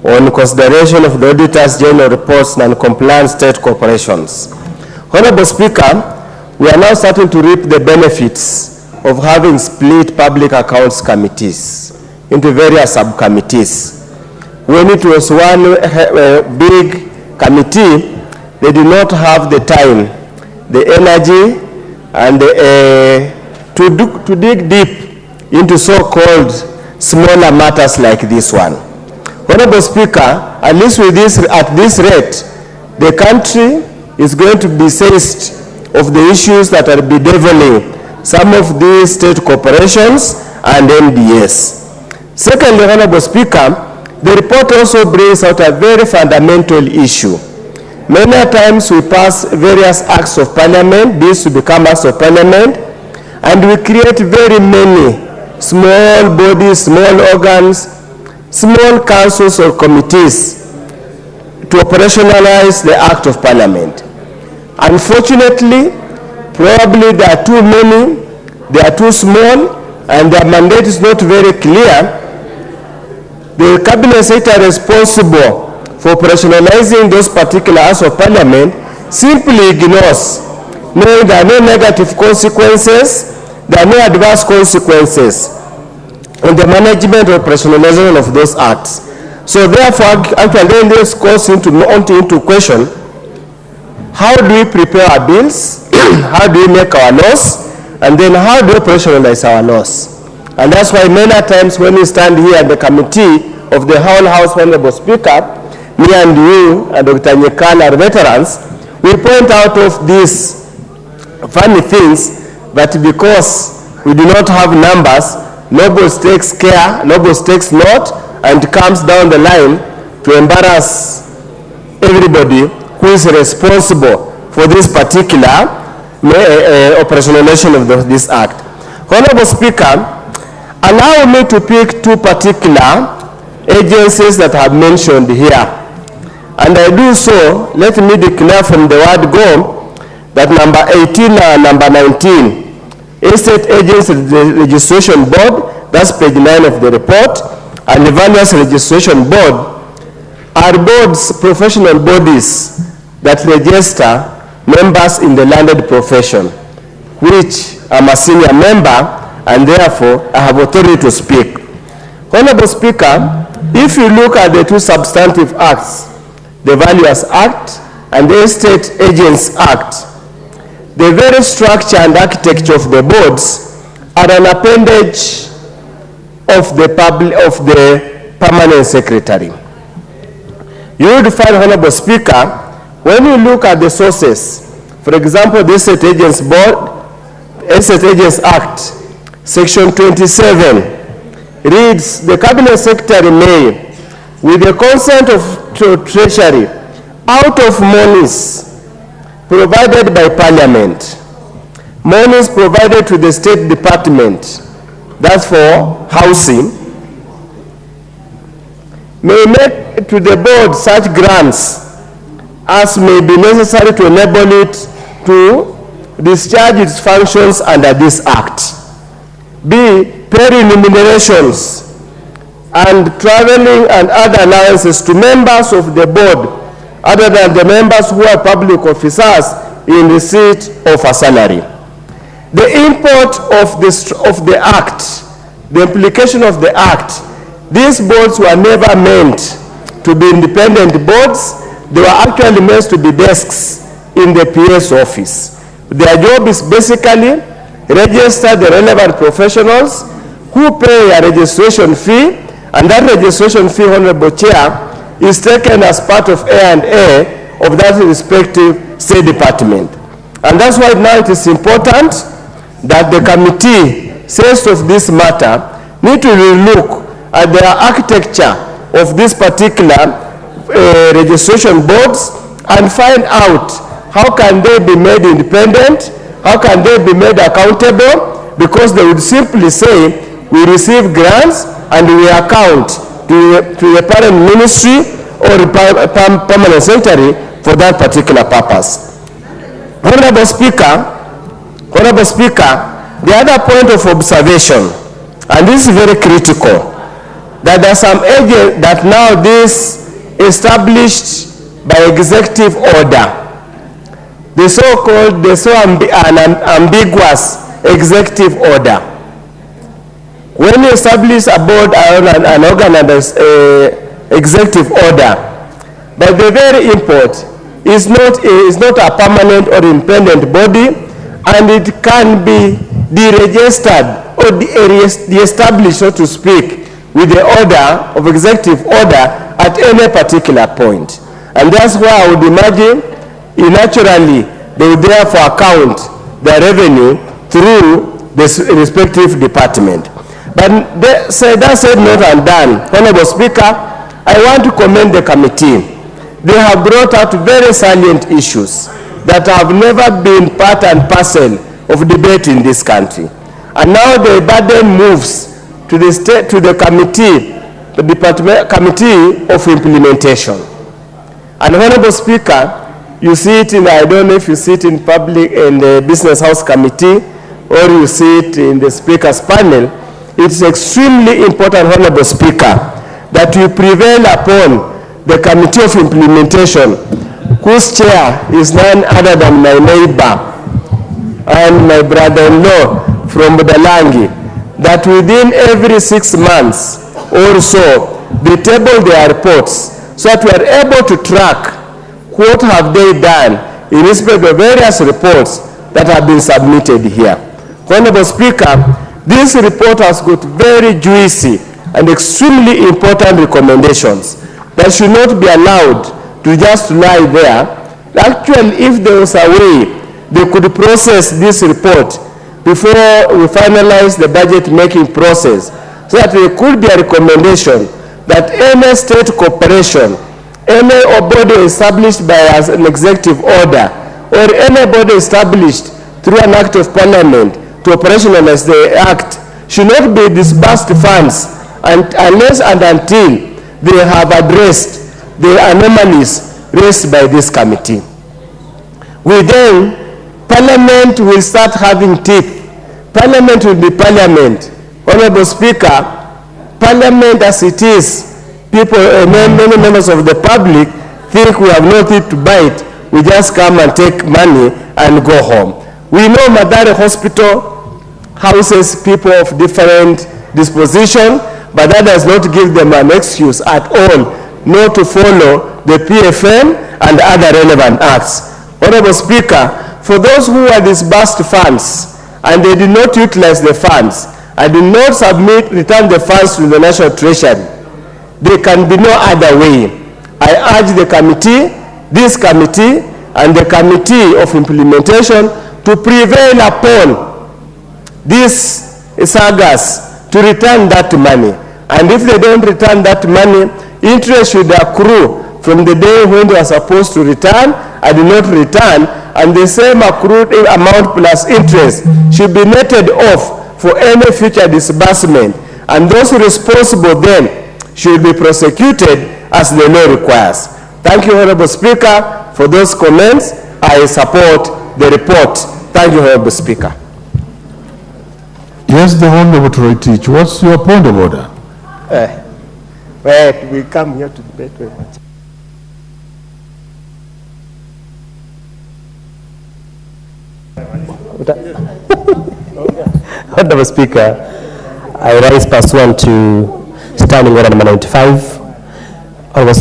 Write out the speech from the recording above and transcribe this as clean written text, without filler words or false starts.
on consideration of the Auditor's General Reports and compliant state corporations. Honorable Speaker, we are now starting to reap the benefits of having split public accounts committees into various subcommittees. When it was one big committee, they did not have the time, the energy, and to dig deep into so-called smaller matters like this one. Honorable Speaker, at least with this, at this rate, the country is going to be seized of the issues that are bedeviling some of these state corporations and MDS. Secondly, Honorable Speaker, the report also brings out a very fundamental issue. Many times we pass various acts of parliament, these to become acts of parliament, and we create very many small bodies, small organs, small councils or committees to operationalize the act of parliament. Unfortunately, probably there are too many, they are too small, and their mandate is not very clear. The cabinet secretary responsible for operationalizing those particular acts of parliament simply ignores, knowing there are no negative consequences, there are no adverse consequences in the management or operationalization of those acts. So therefore, actually, then this calls into question, how do we prepare our bills, how do we make our laws, and then how do we operationalize our laws? And that's why many times when we stand here at the committee of the whole House, Honorable Speaker, me and you and Dr. Nyekala are veterans, we point out of these funny things that because we do not have numbers, nobody takes care, nobody takes note, and comes down the line to embarrass everybody who is responsible for this particular operationalization of this act. Honorable Speaker, allow me to pick two particular agencies that I have mentioned here. And I do so, let me declare from the word go that number 18 and number 19, Estate Agency Registration Board, that's page 9 of the report, and the Valuers Registration Board are boards, professional bodies that register members in the landed profession, which I'm a senior member, and therefore I have authority to speak. Honorable Speaker, if you look at the two substantive acts, the Valuers Act and the Estate Agents Act, the very structure and architecture of the boards are an appendage of the permanent secretary. You would find, Honorable Speaker, when you look at the sources, for example, the Estate Agents Board, Estate Agents Act, Section 27, reads, the Cabinet Secretary may, with the consent of Treasury, out of monies provided by Parliament, monies provided to the State Department, that's for housing, may make to the board such grants as may be necessary to enable it to discharge its functions under this Act. B. Pay remunerations and traveling and other allowances to members of the board other than the members who are public officers in receipt of a salary. The import of the Act, the implication of the Act, these boards were never meant to be independent boards. They were actually meant to be desks in the PS office. Their job is basically register the relevant professionals who pay a registration fee, and that registration fee, Honorable Chair, is taken as part of A&A of that respective State Department. And that's why now it is important that the committee, says of this matter, need to relook at the architecture of this particular registration boards and find out how can they be made independent, how can they be made accountable, because they would simply say, we receive grants and we account to the parent ministry or permanent secretary for that particular purpose. Honorable Speaker, the other point of observation, and this is very critical, that there are some agents that now this established by executive order, the so-called, ambiguous executive order. When you establish a board an organized executive order, by the very import, is not a permanent or independent body, and it can be deregistered or de-established, so to speak, with the order of executive order at any particular point. And that's why I would imagine, naturally, they would therefore account their revenue through the respective department. But that said, not undone. Honorable Speaker, I want to commend the committee. They have brought out very salient issues that have never been part and parcel of debate in this country. And now the burden moves to the committee, the department committee of implementation. And Honorable Speaker, you see it in, I don't know if you see it in public, in the Business House Committee, or you see it in the Speaker's panel. It's extremely important, Honorable Speaker, that you prevail upon the Committee of Implementation, whose chair is none other than my neighbor and my brother-in-law from Budalangi, that within every 6 months or so, they table their reports so that we are able to track what have they done in respect of various reports that have been submitted here. Honorable Speaker, this report has got very juicy and extremely important recommendations that should not be allowed to just lie there. Actually, if there was a way they could process this report before we finalize the budget making process, so that there could be a recommendation that any state corporation, any body established by an executive order, or any body established through an act of parliament to operationalize the act, should not be disbursed funds unless and until they have addressed the anomalies raised by this committee. Then, Parliament will start having teeth. Parliament will be Parliament. Honorable Speaker, Parliament as it is, people, many members of the public think we have no teeth to bite. We just come and take money and go home. We know Madare Hospital houses people of different disposition, but that does not give them an excuse at all not to follow the PFM and other relevant acts. Honorable Speaker, for those who are disbursed funds and they did not utilize the funds and did not return the funds to the National Treasury, there can be no other way. I urge the committee, this committee, and the Committee of Implementation to prevail upon these sagas to return that money. And if they don't return that money, interest should accrue from the day when they are supposed to return and did not return, and the same accrued amount plus interest should be netted off for any future disbursement. And those responsible then should be prosecuted as the law requires. Thank you, Honorable Speaker, for those comments. I support the report. Thank you, Honorable Speaker. Yes, the Honorable Troitich, what's your point of order? Well, we come here to debate very much. Honorable Speaker, I rise pursuant to Standing Order number 95. Honorable